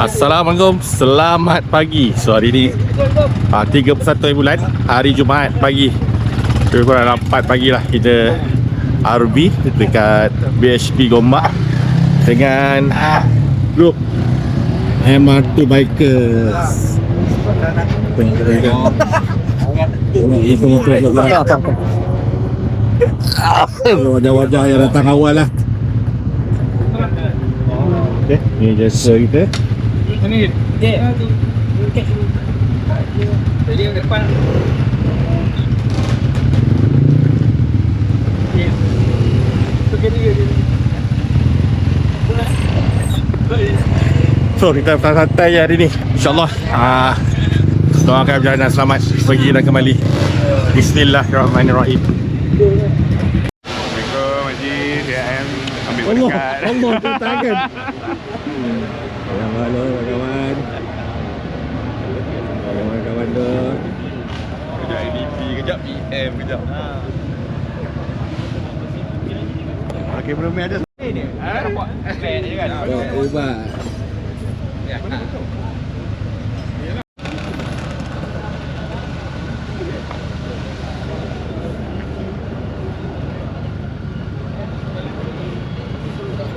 Assalamualaikum, selamat pagi. So hari ni 31 bulan, hari Jumaat pagi. Lebih kurang 4 pagi lah kita RB dekat BHP Gombak dengan grup MRT Bikers. Wajah-wajah yang datang awal lah. Okay, ni jasa kita. Ini dia. Jadi depan. So kita santai hari ni, InsyaAllah doakan perjalanan selamat pergi dan kembali. Bismillahirrahmanirrahim. Assalamualaikum Haji, CIM ambil berdekat. Allah tu tangan. Halo kawan-kawan. Kawan-kawan tu. Kejap ADP, kejap PM, kejap. Okey, belum ada ni. Nampak plan je kan. Ubah.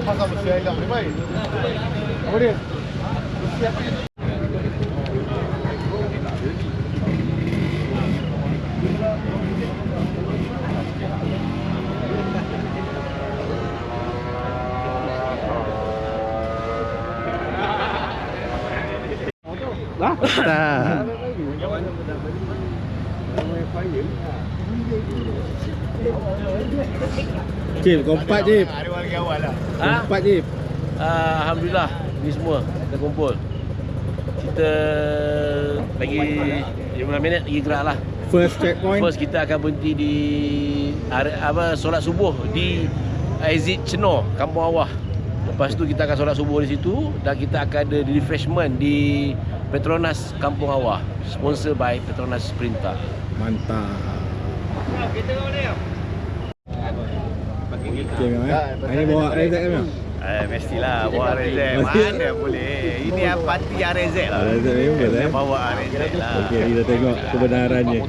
Pasal mesti hilang ni baik. Apa dia? Dah. Cip, kompak Cip. Ada warga awal lah. Kompak Cip. Alhamdulillah ni semua kita kumpul. Kita lagi 15 minit lagi gerak lah. First checkpoint. First kita akan berhenti di solat subuh di exit Cenor, Kampung Awah. Lepas tu kita akan solat subuh di situ dan kita akan ada refreshment di Petronas Kampung Awah, sponsor by Petronas Perintah. Mantap. Kita kau dia. Okay, ini bawa rezek kan? Mestilah bawa RZ. Mana boleh. Ini yang parti RZ lah. RZ ni betul Dia bawa RZ lah. Okey, kita tengok kebenarannya.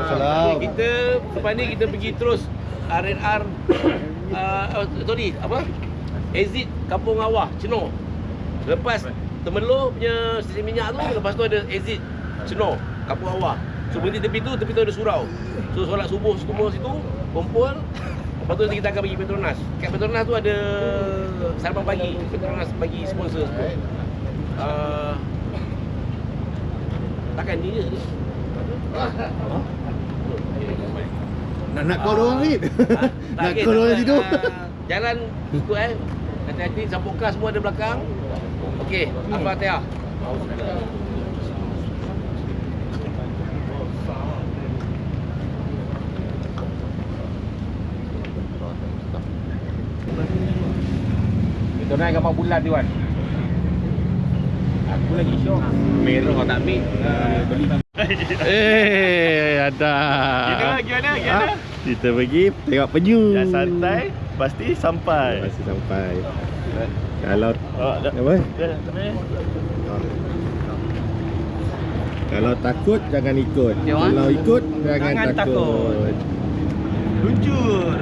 Salam. Kita lepas ni kita pergi terus RNR sorry apa? Exit Kampung Awah, Cenor. Lepas Temerloh punya stesen minyak tu, lepas tu ada exit Cenor, Kampung Awah. So berhenti tepi tu ada surau. So solat subuh semua situ, kumpul. Lepas tu kita akan pergi Petronas. Kat Petronas tu ada sarapan pagi. Petronas bagi sponsor semua. Takkan ni je. Nak call orang ni. Nak call orang situ. Jalan ikut hati-hati, sampuk kas semua ada belakang. Okey, Al-Fatihah. Kita naik kapal bulan tu kan. Aku lagi syok. Merah kau tak ambil. Beli. Ada. Gimana? Kita pergi tengok penyu. Jangan santai, pasti sampai. Pasti sampai. Kalau dah. apa? Kalau takut jangan ikut. Kalau ikut jangan takut. Luncur.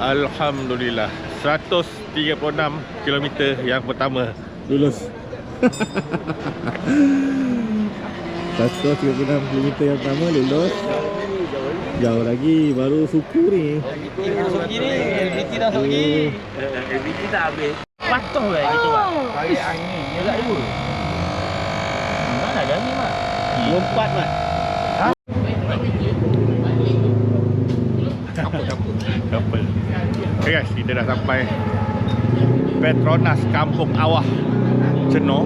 Alhamdulillah 136 km yang pertama lulus. 136 km yang pertama lulus. Jauh lagi baru suku ni. Suki ni, LBT dah suki. LBT tak habis. Patuh kan gitu pak. Tarik angin, dia tak dua. Mana ada ni mak? 24 mat. Kapal Okay guys, kita dah sampai Petronas Kampung Awah Chenor.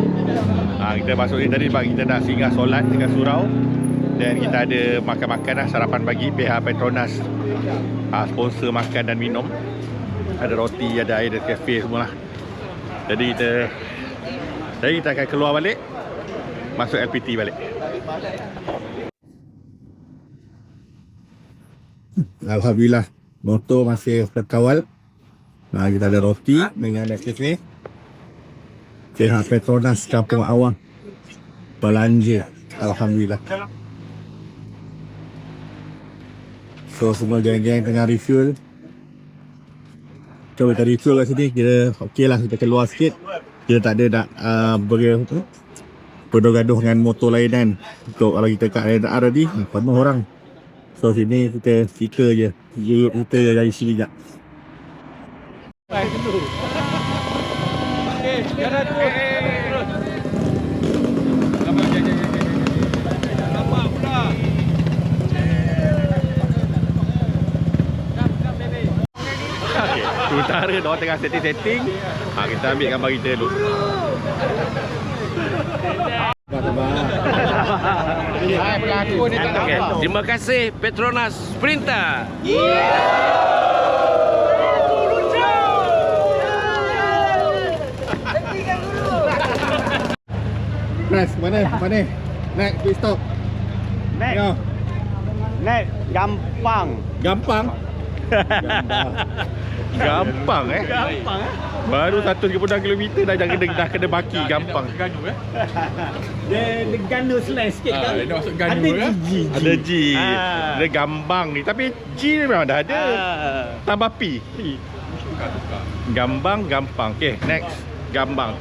Kita masuk ni tadi sebab kita dah singgah solat dekat surau. Dan kita ada makan-makan lah, sarapan pagi. Pihak Petronas sponsor makan dan minum. Ada roti, ada air, ada kafe semua lah. Jadi kita akan keluar balik, masuk LPT balik. Alhamdulillah, motor masih terkawal. Kita ada roti dengan kafe. Pihak Petronas Kampung Awah belanja, alhamdulillah. So semua geng-geng tengah refuel. Cuba kita refuel kat sini. Kita okey lah, kita keluar sikit. Kita tak ada nak bergaduh dengan motor lain kan. Untuk kalau kita kat RNR tadi penuh orang. So sini kita stiker je. Kita dari sini sekejap. Jalan terus. Nampak pula. Sementara diorang tengah setting-setting, kita ambil gambar kita dulu. Okay. Terima kasih Petronas Sprinter. Press, mana? Naik, please stop. Naik. Yo. Naik gampang. Gampang. Gampang Baru 136 km dah kena baki gampang. Dia ganda slash sikit kan. Dia masuk ganda kan. Ada G. Ada gambang ni. Tapi G ni memang dah ada. Tambah P. Gambang, gampang. Okay, next. Gambang.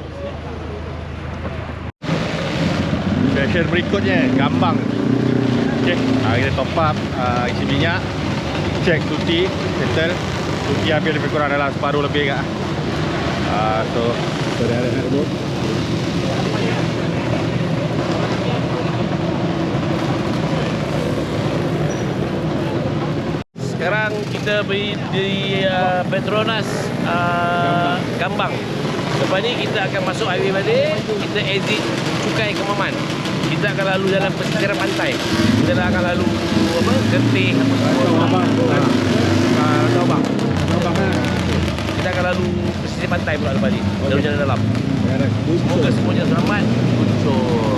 Session berikutnya Gambang. Okay, kita top up, isi minyak, cek cuti, settle. Cuti ambil lebih kurang dalam separuh lebih kat. So Dah ada dulu. Sekarang kita beri di Petronas Gambang. Lepas ni kita akan masuk highway balik. Kita exit Cukai Kemaman. Kita akan lalu dalam pesisir pantai. Kita akan lalu Genting apa semua. Sabang. Kita akan lalu pesisir pantai pula lepas ni. Jalan-jalan dalam. Semoga semuanya selamat. Unsur.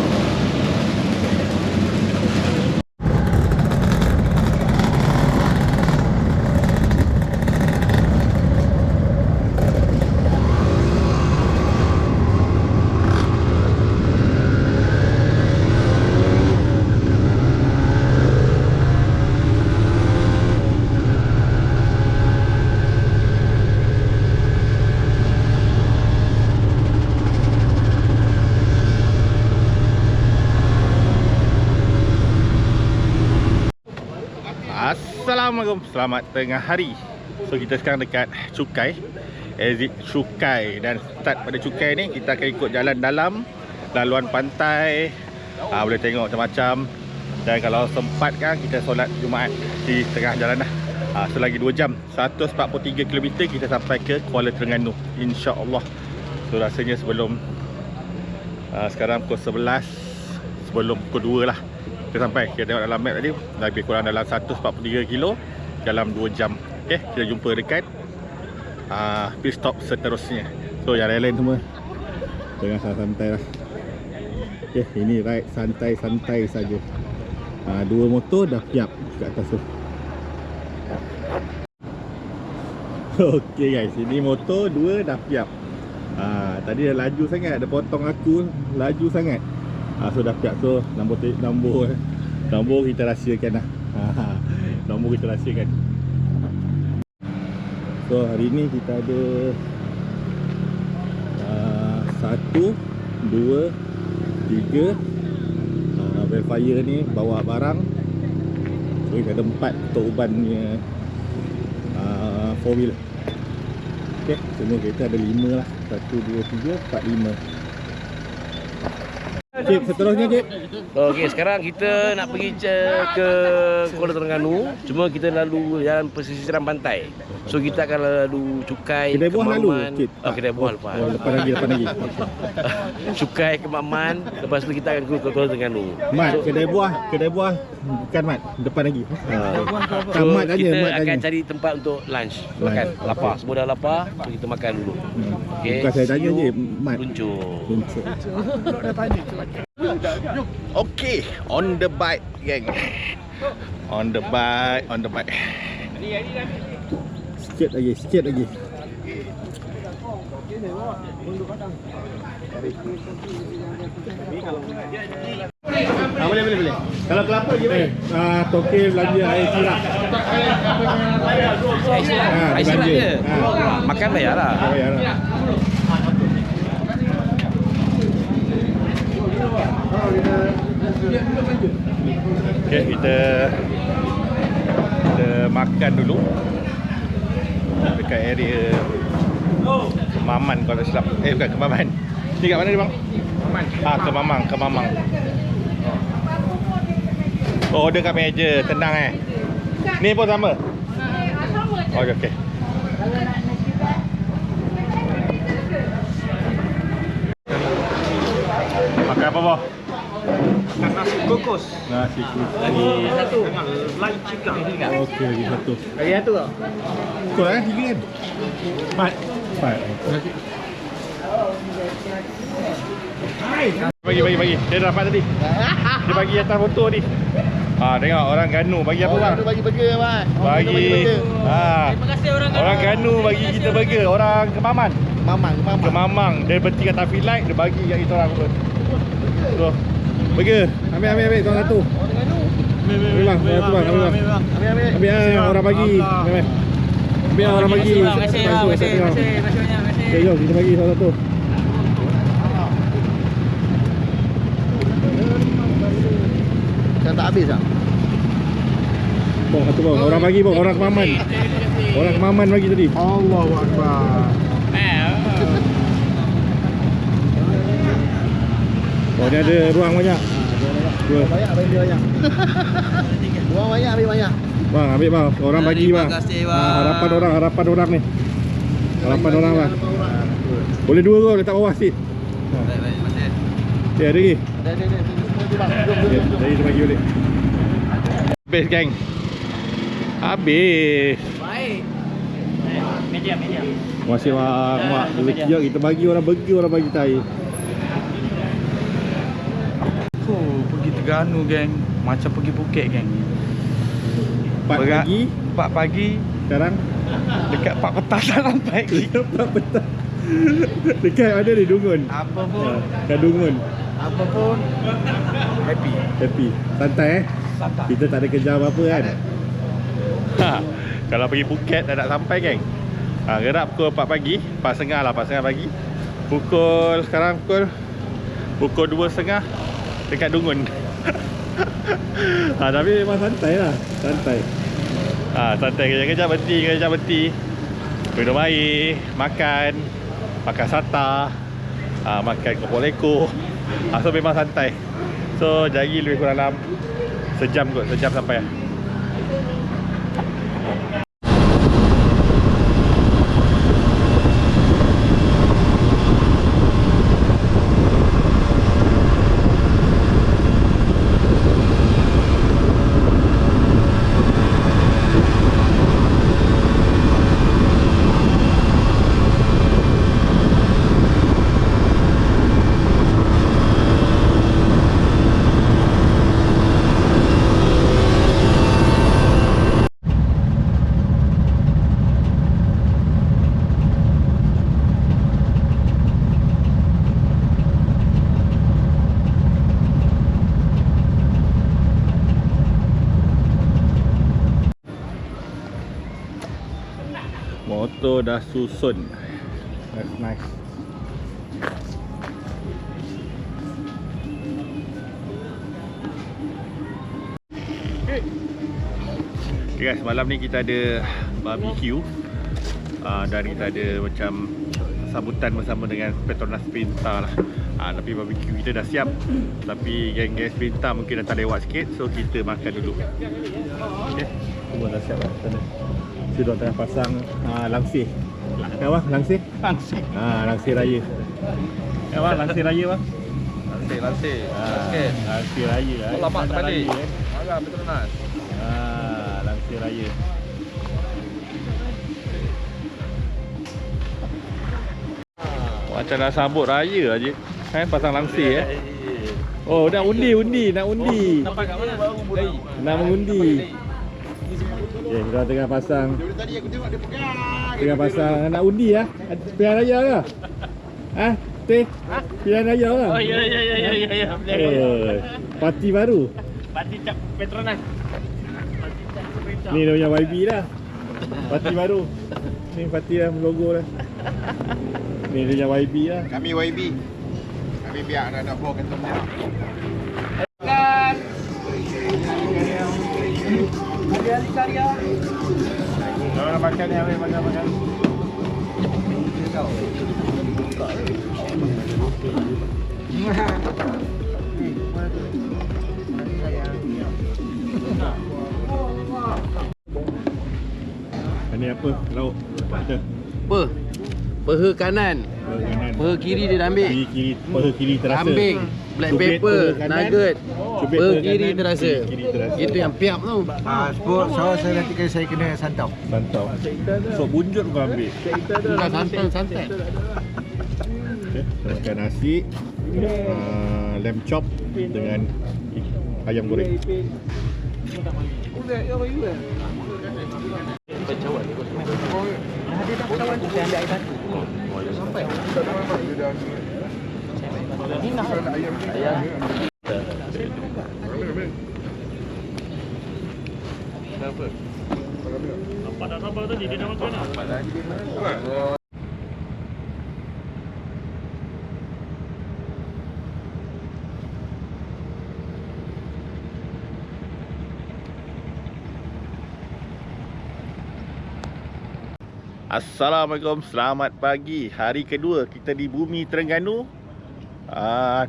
Assalamualaikum, selamat tengah hari. So kita sekarang dekat Cukai, exit Cukai. Dan start pada Cukai ni kita akan ikut jalan dalam, laluan pantai, boleh tengok macam-macam. Dan kalau sempat kan kita solat Jumaat di tengah jalan dah. So lagi 2 jam, 143 km kita sampai ke Kuala Terengganu, InsyaAllah. So rasanya sebelum sekarang pukul 11, sebelum pukul 2 lah kita sampai. Kita tengok dalam map tadi, lebih kurang dalam 143 kilo dalam 2 jam. Okay, kita jumpa dekat pit stop seterusnya. So yang lain-lain semua tengah santai lah. Okay, ini ride santai-santai saja. 2 motor dah siap kat atas tu. Okay guys, ini motor 2 dah siap. Tadi dah laju sangat, dia potong aku laju sangat. So dah siap. So nombor kita rahsiakan lah. Nombor kita rahsiakan. So hari ni kita ada 1, 2, 3 Velfire ni bawa barang. So kita ada 4 untuk uban punya 4 wheel. Okay, semua kereta ada 5 lah. 1, 2, 3, 4, 5. Cip, seterusnya Cip. Okey, sekarang kita nak pergi ke Kuala Terengganu. Cuma kita lalu jalan pesisiran pantai. So kita akan lalu Cukai, Kedai buah lalu, Kemaman. Cip. Kedai buah lepas. Oh, depan lagi. Cukai, Kemaman. Lepas tu kita akan ke Kuala Terengganu. Mat, kedai buah bukan Mat, depan lagi. So, Mat aja, kita Mat akan aja. cari tempat untuk lunch. Makan, lapar. Semua dah lapar, so kita makan dulu. Okey. Bukan saya tanya see je, you. Mat. Luncur. Okay, on the bike geng. On the bike. Sikit lagi. Boleh. Kalau kelapa je tokil belanja air sirap. Air sirap je. Makan bayar lah. Okay, kita makan dulu dekat area Kemaman kalau tak silap. Bukan Kemaman. Ni kat mana ni bang? Kemamang. Oh, order kat meja, tenang Ni pun sama? Oh, okey. Makan apa boh? Nasi kukus. Nasi kukus. Lagi satu. Light chicken. Okey, lagi satu. Lagi satu tak? Betul tiga kan? Empat. Bagi. Dia dah dapat tadi. Dia bagi atas motor ni. Tengok orang Ganu bagi apa bang? Bagi burger bang. Bagi. Terima kasih Orang Ganu bagi kita burger. Orang Kemaman. Kemamang. Dia berhenti kat traffic light, dia bagi kat kita orang pun. So, burger. Ambil tuan satu. Ambil bang, satu bang. Ambil orang bagi. Ambil orang bagi. Terima kasih banyak. Okay, jom kita bagi satu. Dah tak habis ah. Bang, satu bang. Orang bagi bang, orang Kemaman. Orang Kemaman bagi tadi. Allahu Akbar. Oh, dia ada ruang banyak. Dua. Banyak banyak. Buang banyak, ambil banyak. Bang, ambil bang. Orang bagi bang. Terima kasih bang. Harapan orang ni. Harapan orang bang. Boleh dua kau letak bawah sikit. Baik, terima kasih. Ya, ada lagi. Ada. Semua tu bang. Jom. Jadi dia bagi balik. Habis geng. Habis. Baik. Medium. Masih mak kejap kita bagi orang burger, orang bagi tahi. Pergi Terengganu geng. Macam pergi Phuket geng. 4 pagi sekarang dekat 4 petang dah sampai. 4 petang. Dekat mana ni? Dungun. Apa pun Kat Dungun. Happy. Santai santai. Kita tak ada kerja apa-apa kan. Kalau pergi Phuket dah nak sampai geng. Gerak pukul 4 pagi, 4.30 lah, 4.30 pagi. Sekarang pukul 2.30 dekat Dungun. Tapi memang santai lah. Santai. Santai, kejap berhenti. Minum air, makan sata, makan kopok leko. So memang santai. So jari lebih kurang dalam sejam sampai lah. Motor dah susun. That's nice. Okay guys, malam ni kita ada barbecue dan kita ada macam sambutan bersama dengan Petronas Pintar lah. Tapi barbecue kita dah siap. Tapi geng-geng sepintar mungkin dah tak lewat sikit. So kita makan dulu. Okay, semua dah siap lah sana. Sudah tengah pasang langsir. Bang, langsir? Langsir. Langsir raya. Bang, langsir raya bang. Lansir. Langsir raya lah. Lama tak balik. Marah betul nak. Langsir raya. Macam nak sambut raya aje. Pasang langsir Oh, nak undi. Nak undi. Nampak kat mana baru mulai. Nak mengundi. Okay, kita tengah pasang. Tadi aku tengok dia pegang. Tengah pasang nak undi lah. Pilihan raya ke? Teh? Pilihan raya ke? Oh ya. Parti baru. Parti cap Petronas. Ni dia punya YB dah. Parti baru. Ni parti dah logo dah. Ni dia punya YB dah. Kami YB. Kami biar nak bawa kantong dia. Kalau nak makan ni, habis makan. Ini apa? Lauk kita. Apa? Peha kanan. Kanan. Peha kiri dia dah ambil. Peha kiri terasa. Kambing, black Cubit pepper, peha kanan, nugget. cubit Peha peha kiri kanan, terasa. kiri terasa. Itu yang piap tu. So saya nanti saya kena santau. Santau. Sop bunjut kau ambil. Bukan santan. Okay, kita makan nasi, lamb chop dengan ayam goreng. Nampak tak sabar tadi dia dah makan dah. Assalamualaikum, selamat pagi. Hari kedua kita di bumi Terengganu,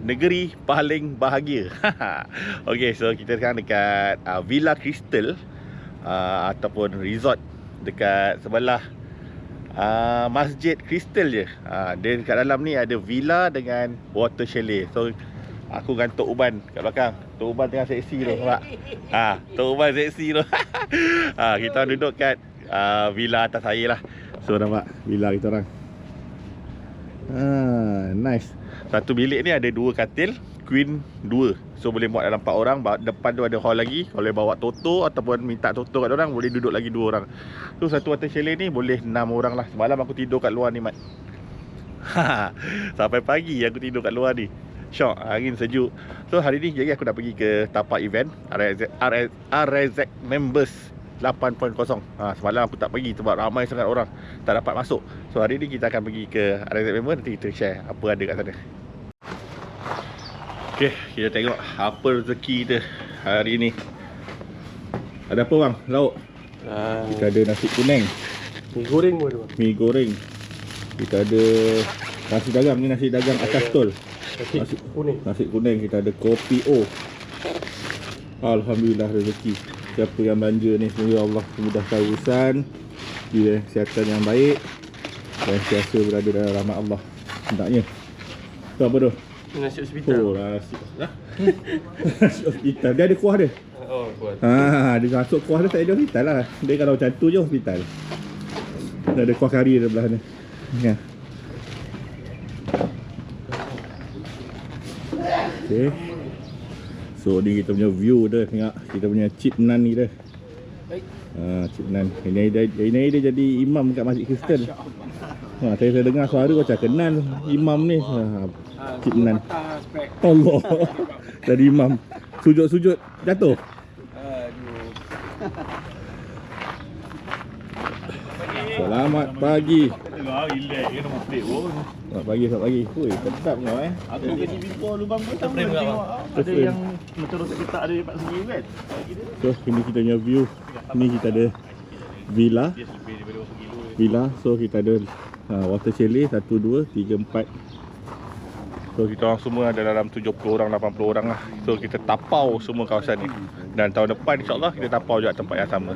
negeri paling bahagia. Okey, so kita sekarang dekat Villa Crystal, ataupun resort dekat sebelah Masjid Crystal je. Dia dekat dalam ni ada villa dengan water chalet. So aku dengan Tok Uban kat belakang. Tok Uban tengah seksi tu, nampak? Tok Uban seksi tu. Kita duduk kat villa atas air lah. So nampak villa kita orang. Nice. Satu bilik ni ada 2 katil, queen 2. So boleh muat dalam 4 orang. Depan tu ada hall lagi. Kalau bawa Toto ataupun minta Toto kat orang, boleh duduk lagi 2 orang. So satu water chalet ni boleh 6 orang lah. Semalam aku tidur kat luar ni, Mat. Sampai pagi aku tidur kat luar ni. Syok, angin sejuk. So hari ni jadi aku dah pergi ke tapak event RZ Members 8.0. Semalam aku tak pergi sebab ramai sangat orang, tak dapat masuk. So hari ni kita akan pergi ke RZ Member. Nanti kita share apa ada kat sana. Okay, kita tengok apa rezeki kita hari ni. Ada apa bang? Lauk? Kita ada nasi kuning, Mi goreng pun ada. mi goreng. Kita ada nasi dagang. Ni nasi dagang atas tol. Nasi kuning. Kita ada kopi O. Alhamdulillah rezeki. Siapa yang belanja ni, semoga Allah memudahkan urusan, diberi kesihatan yang baik dan sentiasa berada dalam rahmat Allah. Hendaknya. Tu apa tu? Nasi hospital. Oh, nasi. Nasi hospital. Dia ada kuah dia. Oh, kuat. Dia masuk kuah dia tak ada hospital lah. Dia kalau macam tu je hospital. Dia ada kuah kari di belah ni. Ya. Okay. So ni kita punya view dia, tengok kita punya Cik Nan ni dia. Cik Nan. Ini dia jadi imam kat Masjid Kristen. Saya dengar suara macam kenal imam ni. Cik Nan. Allah. Jadi imam. Sujud-sujud jatuh. Selamat pagi. Relax je nama plate pun. Selamat pagi. Ui, tetap kau Aku kasi before lubang pun sama frame tengok. Ada Ada yang terus kita ada dekat sini kan. So ini kita punya view. Ni kita ada villa. Dia lebih daripada 1 kilo. Villa. So kita ada water chalet 1, 2, 3, 4. So kita orang semua ada dalam 70 orang, 80 orang lah. So kita tapau semua kawasan ni. Dan tahun depan insyaAllah kita tapau juga tempat yang sama.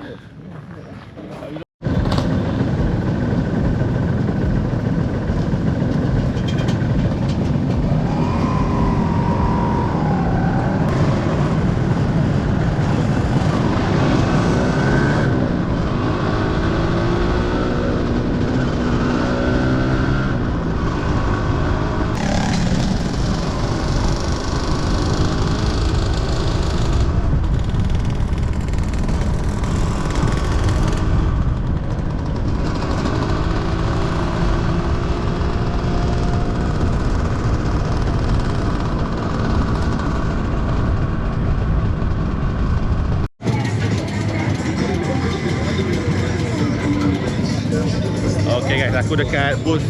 Okay guys, aku dekat booth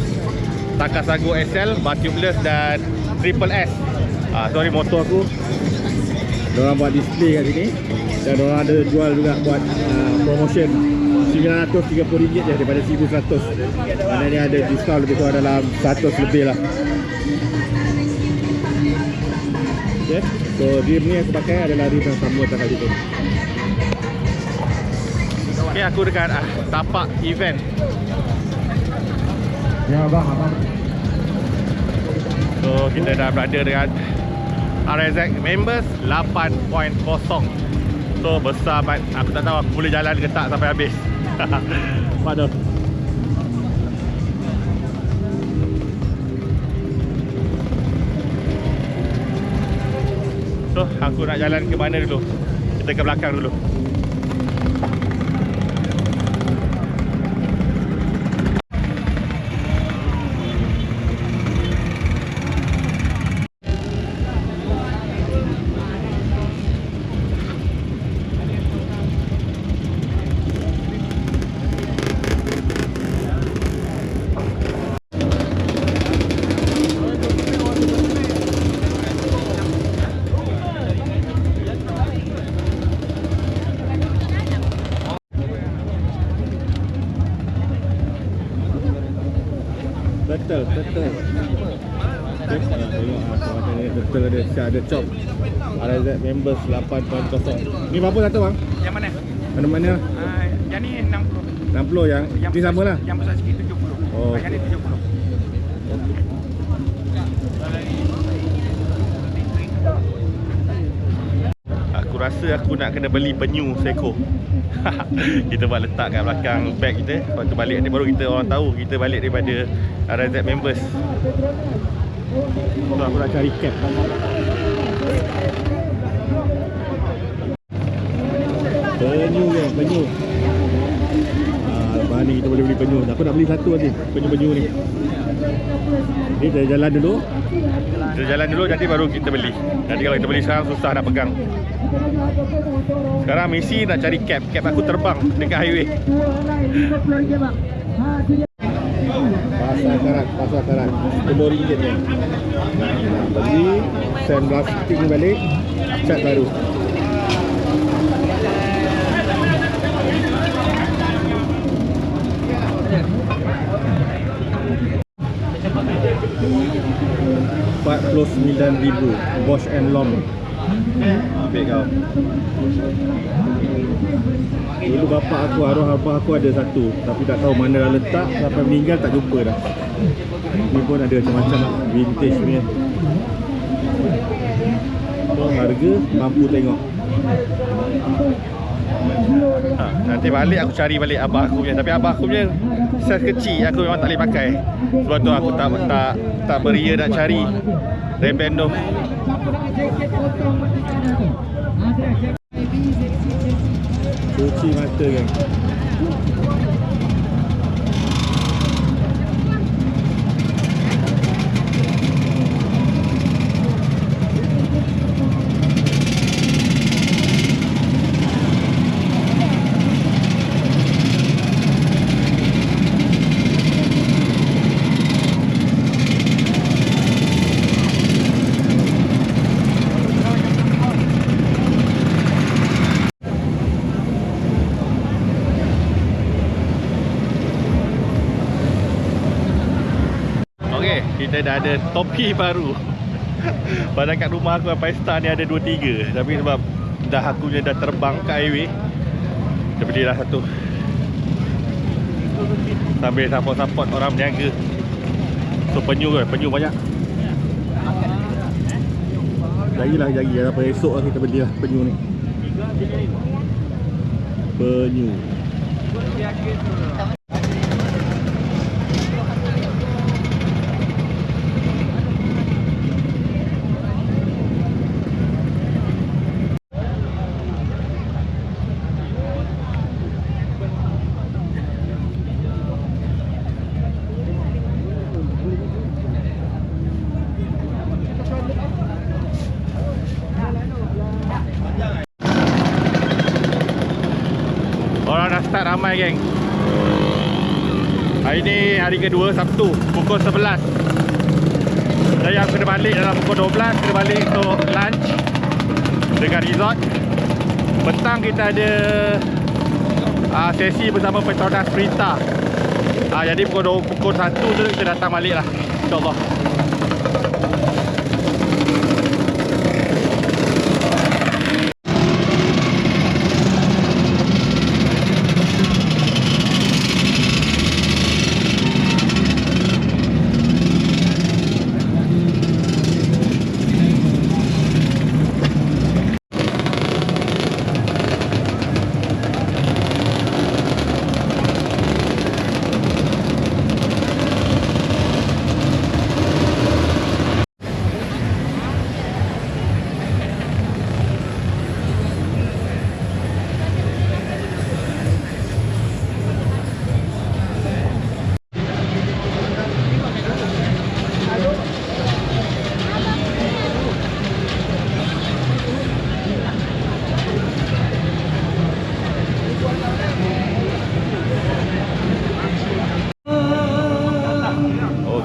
Takasago SL, Tubeless dan Triple S. Sorry, motor aku. Diorang buat display kat sini. Dan diorang ada jual juga buat promotion RM930 je daripada RM1,100. Maknanya ada diskaun lebih kurang dalam 100 lebih lah. Okay, so rim ni aku pakai adalah rim yang sama tak kali tu. Okay, aku dekat tapak event. Ya abang. So kita dah berada dengan RSX Members 8.0. So besar banget. Aku tak tahu aku boleh jalan ke tak sampai habis. Nampak tu. So aku nak jalan ke mana dulu? Kita ke belakang dulu. Betul. Okay, tengok kawasan ni betul ada chop. RSX Members 8.0. Ni berapa satu bang? Yang mana? Mana-mana? Yang ni 60. 60 yang ni sama lah. Yang besar sikit 70. Oh, Yang ni 70. Aku rasa aku nak kena beli penyu seekor. Kita buat letak kat belakang beg kita. Lepas tu balik nanti baru kita orang tahu kita balik daripada RSX Members. So aku nak cari cap. Penyu. Lepas ni kita boleh beli penyu. Aku nak beli satu nanti, penyu-penyu ni. Ni kita jalan dulu. Kita jalan dulu nanti baru kita beli. Nanti kalau kita beli sekarang susah nak pegang. Sekarang misi nak cari cap. Cap aku terbang dekat highway. Pasar karat RM10 ni. Beli send plastik ni balik, cat baru. RM49,000 Bosch & Lomb. Ambil kau. Dulu arwah bapak aku ada satu, tapi tak tahu mana dah letak, sampai meninggal tak jumpa dah. Ni pun ada macam-macam lah, vintage punya. So harga mampu tengok. Nanti balik aku cari balik abah aku punya. Tapi abah aku punya saiz kecil, aku memang tak boleh pakai. Sebab tu aku tak beria nak cari Ray-Ban tu. Cuci mata kan. Kita dah ada topi baru. Padahal kat rumah aku Five Star ni ada 2-3. Tapi sebab dah akunya dah terbang ke highway, dia belilah satu sambil support orang berniaga. So penyu banyak. Jari apa esok lah kita beli lah penyu ni. Penyu. Orang dah start ramai geng. Hari ni hari kedua, Sabtu, pukul 11. Jadi aku kena balik dalam pukul 12. Kena balik untuk lunch dekat resort. Petang kita ada sesi bersama Petronas Perintah. Jadi pukul 1 tu kita datang balik lah, InsyaAllah.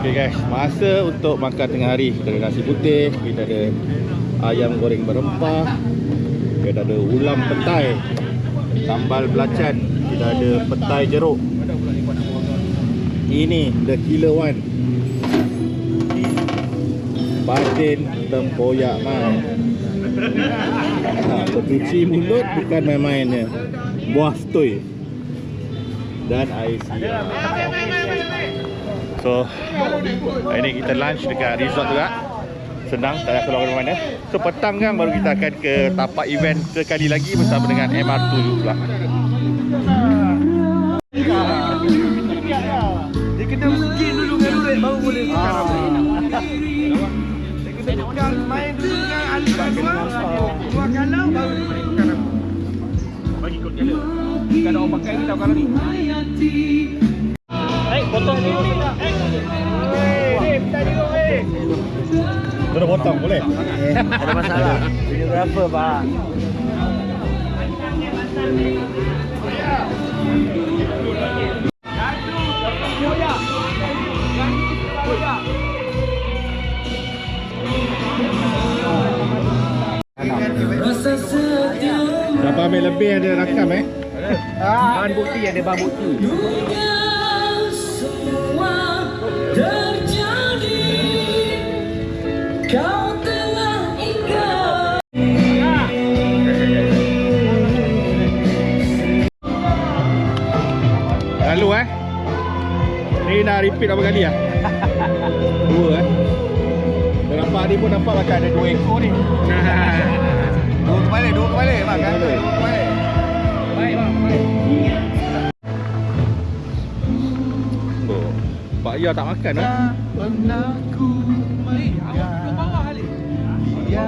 Okay guys, masa untuk makan tengah hari. Kita ada nasi putih, kita ada ayam goreng berempah, kita ada ulam petai, sambal belacan, kita ada petai jeruk. Ini the killer one, batin tempoyak man. Bercuci mulut bukan main-mainnya. Buah stoi dan air siap. So hari ni kita lunch dekat resort juga. Senang, tak ada keluar mana. So petang kan baru kita akan ke tapak event sekali lagi bersama dengan MR2 pula. Dia kena mungkin dulu dengan duit baru boleh sekarang. Dia kena pegang main dulu dengan ahli basuh. Keluar kalau baru boleh sekarang. Bagi kod gala. Kalau orang pakai kita kalau ni. Potong dulu ni tak? Minta jeruk Boleh potong, boleh? Ada masalah. Videographer pak. Siapa ambil lebih ada rakam Bahan bukti ada bahan bukti. Lalu ni dah repeat berapa kali lah? 2 Dah nampak ni pun nampak macam ada 2 ekor ni. Dua kembali makan. Dua kembali. Baik bang. Oh, Pak Ayah tak makan Pernah ku bawah Ali. Dia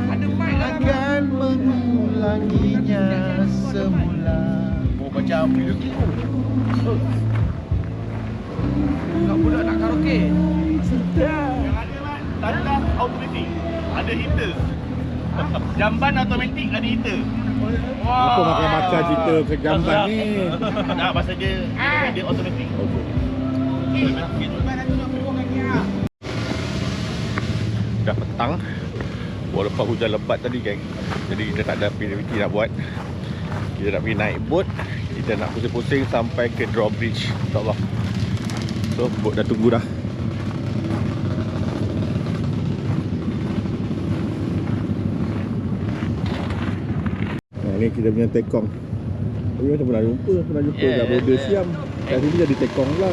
ada mic akan mengulanginya semula. Macam video klip tu. Kau budak nak karaoke. Yang ada mat tanda automatik. Ada heater. Jamban automatik ada heater. Apa makan-makan cerita ke jamban ni? Nak pasal dia automatik. Dah petang. Walaupun hujan lebat tadi geng. Jadi kita tak ada aktiviti nak buat. Kita nak pergi naik boat. Kita nak pusing-pusing sampai ke drawbridge, InsyaAllah. So boat dah tunggu dah. Ni kita punya tekong. Tapi macam pernah jumpa kat border Siam. Kat sini jadi tekong pula.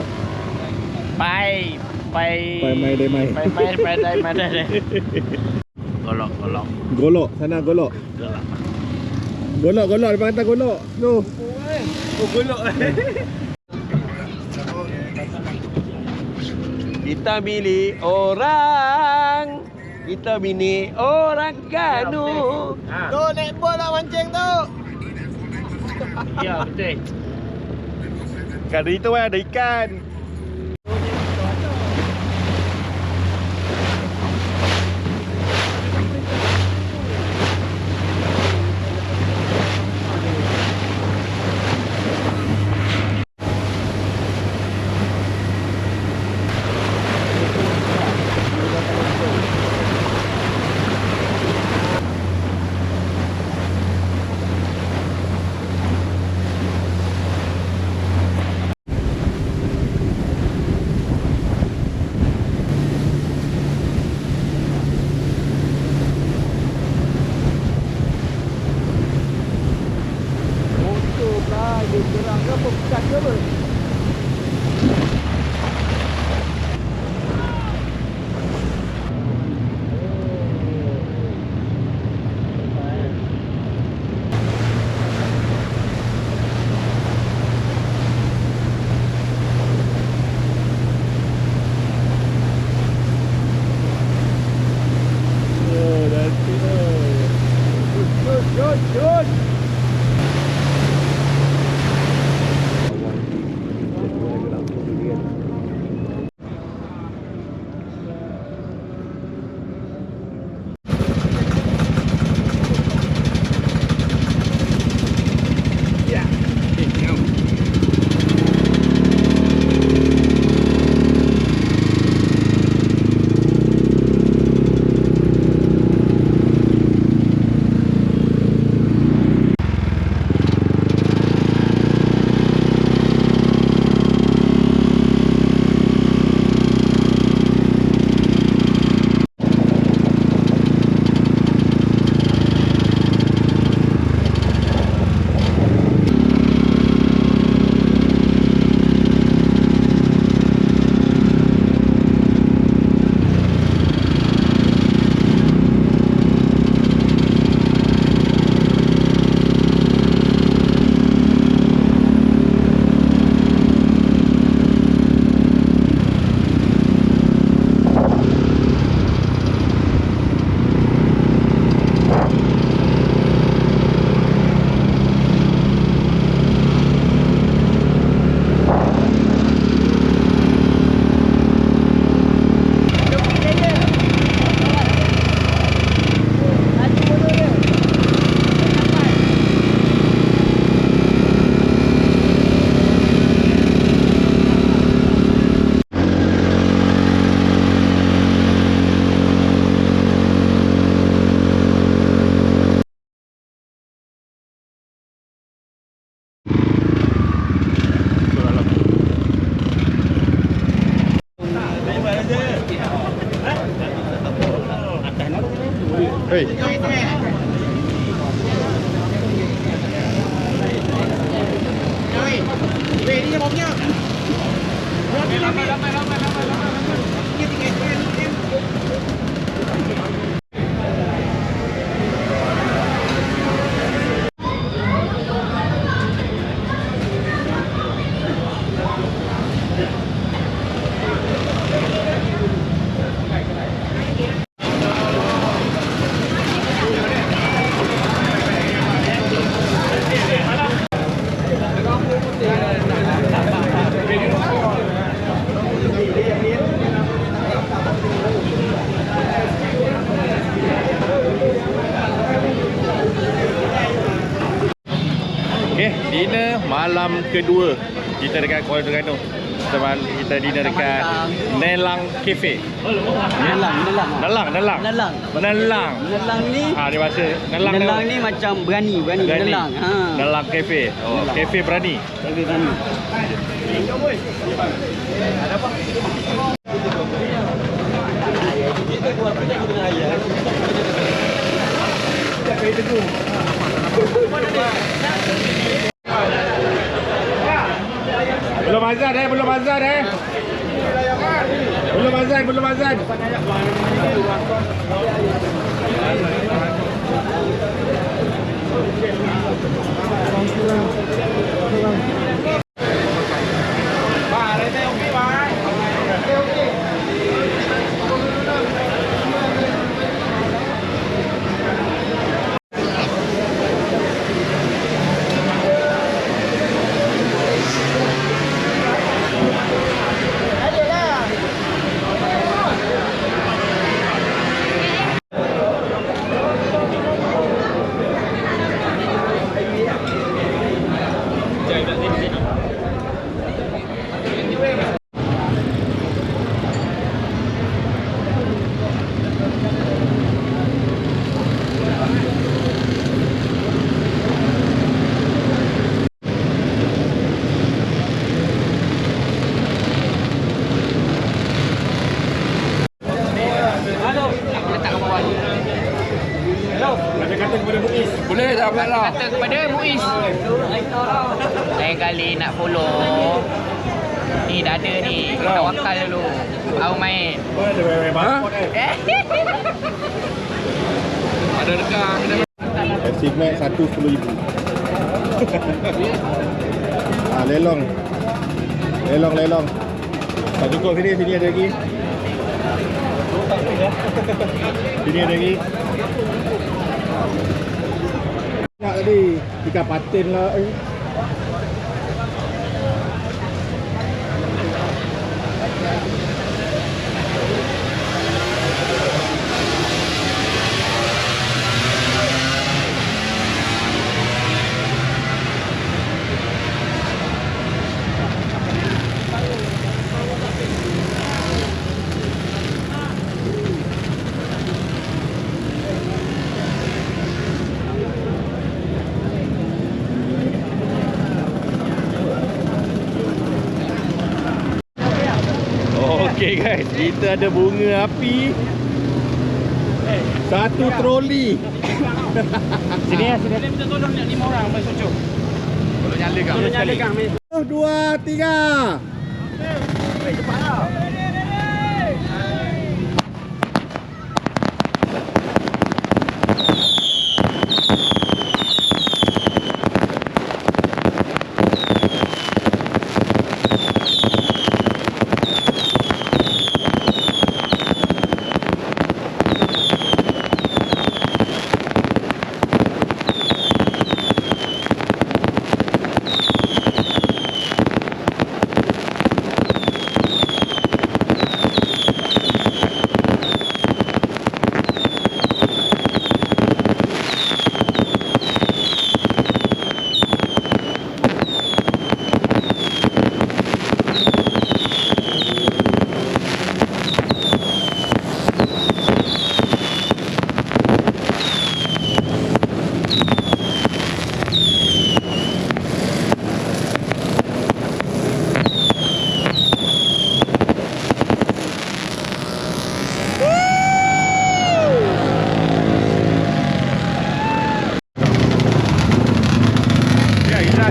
Pai Pai demai. Golok. Golok, sana golok. Golok depan atas golok. Tu. Oh, golok. Kita milik orang. Kita milik orang Ganu. Tu naik bot lah mancing tu. Ya, betul. Kat itu ada ikan. Hei. Okay, dinner malam kedua kita dekat Kuala Terengganu. Kita dinner dekat Nelang Cafe. Nelang. Nelang Nelang ni dia bahasa Nelang ni macam berani. Nelang. Nelang Cafe. Oh, Nelang. Cafe berani. Cafe berani. azan Belum azan. Ada kata kepada Muiz. Boleh tak Abdullah? Kata kepada Muiz. Lain kali nak follow. Ni dah ada ni. Tawakal dulu. Baru main. Ada main-main. Ada rekam. Estimate 110,000. Lelong. Tak cukup sini ada lagi. Sini ada lagi. Nak tadi ikan patin lah. Okay guys, kita ada bunga api. Satu troli. Sini ya, sini. Kita minta tolong nak 5 orang Abang Soco. Tolong nyalakan. Tolong nyalakan. 1, 2, 3. Cepatlah.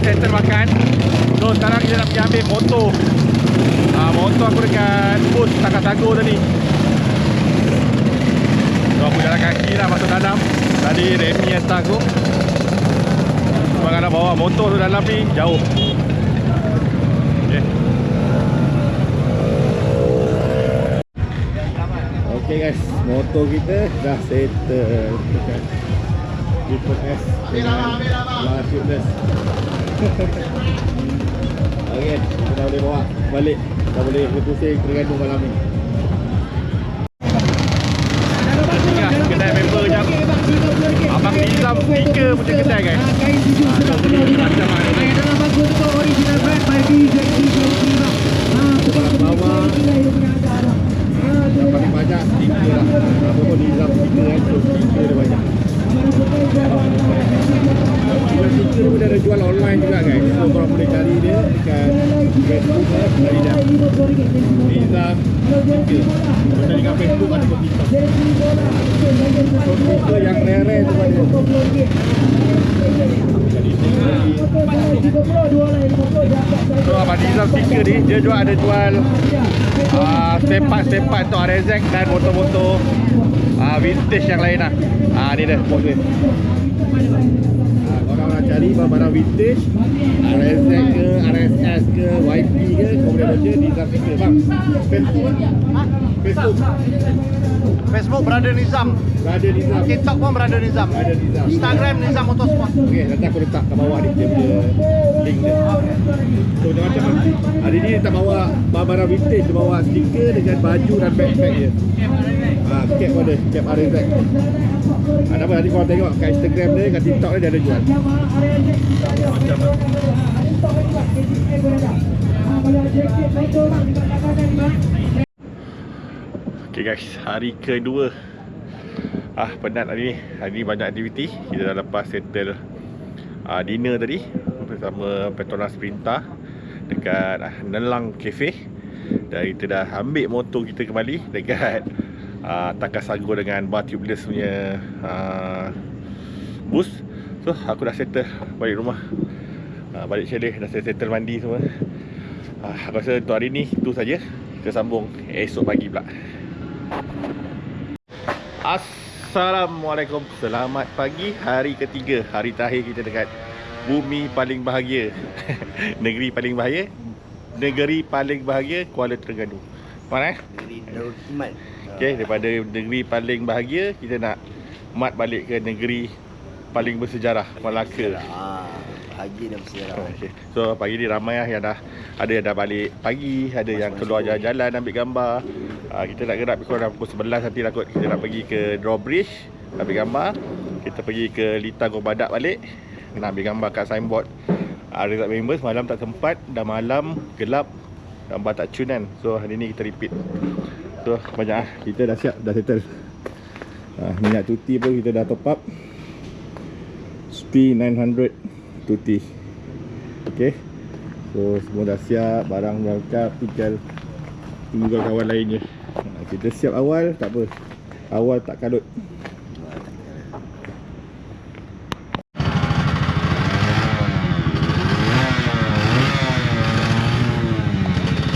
Settle makan. So sekarang kita nak pergi ambil motor. Motor aku dekat bus Takar Sago tadi. So aku jalan kaki lah masuk dalam. Tadi Remy hantar aku. Sebab nak bawa motor tu dalam ni jauh. Okay guys, motor kita dah settle dekat Triple S dengan Fitness. Okay, kita dah boleh bawa balik. Dah boleh berpusing Terengganu malam ni. Kedai member jap. Abang Nizam stiker punya kedai guys. Bawah dah paling banyak stiker lah. Apa pun Nizam stiker kan, so stiker dia banyak. Jual stiker pun dia ada jual online juga guys. So korang boleh cari dia dekat Facebook cari dah Nizam stiker. Macam dekat Facebook ada kat TikTok. So stiker yang rare-rare tu ada. So Abang Nizam stiker ni dia juga ada jual spare part untuk RZ dan motor-motor vintage yang lain lah. Ni dia box dia. Korang nak cari barang vintage RZ ke, RSS ke, YP ke, kau boleh baca Nizam stiker. Bang, Facebook kan? Facebook Brother Nizam. Brother Nizam. TikTok pun Brother Nizam. Brother Nizam. Instagram Nizam Motorsport. Okey, nanti aku letak kat bawah ni dia punya link dia. So macam-macam lah. Hari ni dia tak bawa barang vintage, dia bawa stiker dengan baju dan backpack je. Cap pun ada, cap RZ. Apa nanti korang tengok kat Instagram dia, kat TikTok dia ada jual. Macam lah. Okay guys, hari kedua. Penat hari ni. Hari ni banyak aktiviti. Kita dah lepas settle dinner tadi bersama Petronas Sprinter dekat Nelang Cafe. Dan kita dah ambil motor kita kembali dekat Takasago dengan bar tubeless punya bus. So aku dah settle balik rumah, balik chalet, dah settle mandi semua. Aku rasa untuk hari ni itu saja. Kita sambung esok pagi pula. Assalamualaikum. Selamat pagi. Hari ketiga, hari terakhir kita dekat bumi paling bahagia. Negeri paling bahagia. Negeri paling bahagia Kuala Terengganu. Mana? Negeri Darul Iman. Okey, daripada negeri paling bahagia kita nak mat balik ke negeri paling bersejarah, Melaka. Bahagia dan bersejarah. Okay. So pagi ni ramai yang dah ada yang dah balik pagi, ada yang keluar jalan-jalan ambil gambar. Kita nak gerak kurang pukul 11 nanti lah kot. Kita nak pergi ke Drawbridge ambil gambar. Kita pergi ke Lita Gobadak balik nak ambil gambar kat signboard result members. Malam tak sempat, dah malam gelap, gambar tak cun kan. So hari ni kita repeat. So banyak kita dah siap, dah settle. Minyak tuti pun kita dah top up SP900 tuti. Okay, so semua dah siap, barang dah lengkap, tinggal tunggu kawan lain je. Kita siap awal, tak apa, awal tak kalut.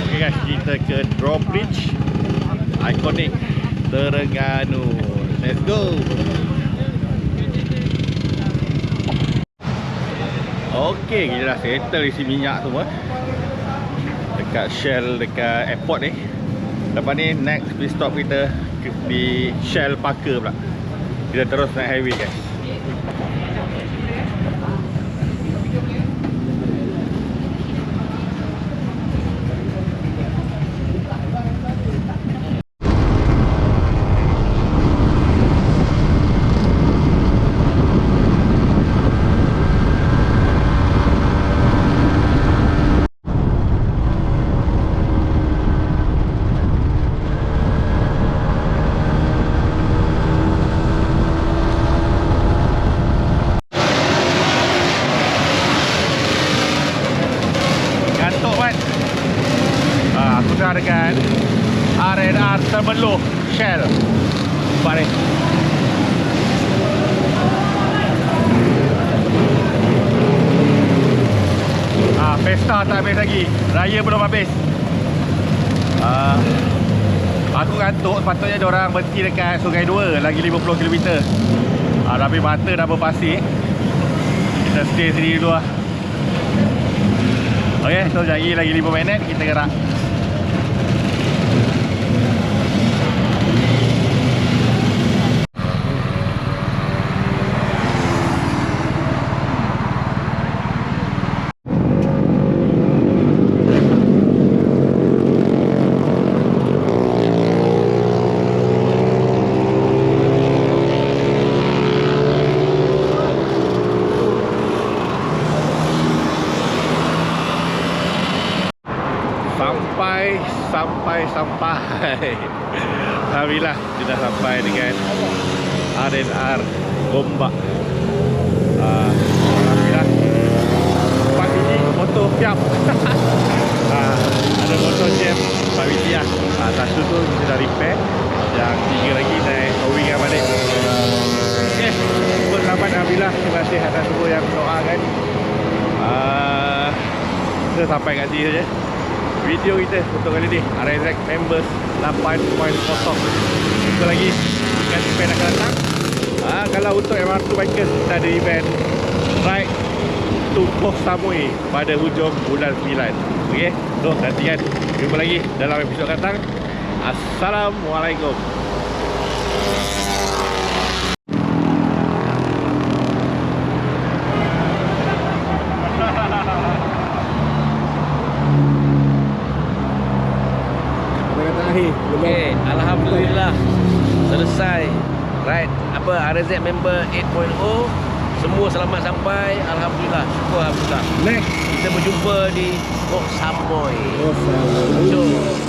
Okay guys, kita ke Drawbridge ikonik Terengganu. Let's go. Okey, kita dah settle isi minyak semua dekat Shell, dekat airport ni. Lepas ni next pit stop kita di Shell Parker pula. Kita terus naik highway guys. Dengan R&R Temeloh Shell. Nampak ni. Pesta tak habis lagi, raya belum habis. Aku ngantuk, sepatutnya diorang berhenti dekat Sungai Dua, lagi 50 km. Tapi mata dah berpasir. Kita stay sini dulu lah. Okay, so lagi 5 minit kita gerak. Sampai. Alhamdulillah kita sampai dengan R&R Gombak. Alhamdulillah. 4 biji motor siap. Ada motor jam 4 biji lah. Satu tu kita dah repair. Yang 3 lagi naik towing kan balik. Okay, semua selamat Alhamdulillah. Terima kasih atas semua yang doakan. Kita sampai kat sini saja video kita untuk kali ni. RSX Members 8.0. Jumpa lagi dengan event akan datang. Kalau untuk MR2 Bikers, kita ada event Ride to Koh Samui pada hujung bulan 9. Okay, so nantikan. Jumpa lagi dalam episod akan datang. Assalamualaikum. Okey, alhamdulillah selesai ride RSX Member 8.0. Semua selamat sampai. Alhamdulillah, syukur alhamdulillah. Next Kita berjumpa di Koh Samui. Koh Samui.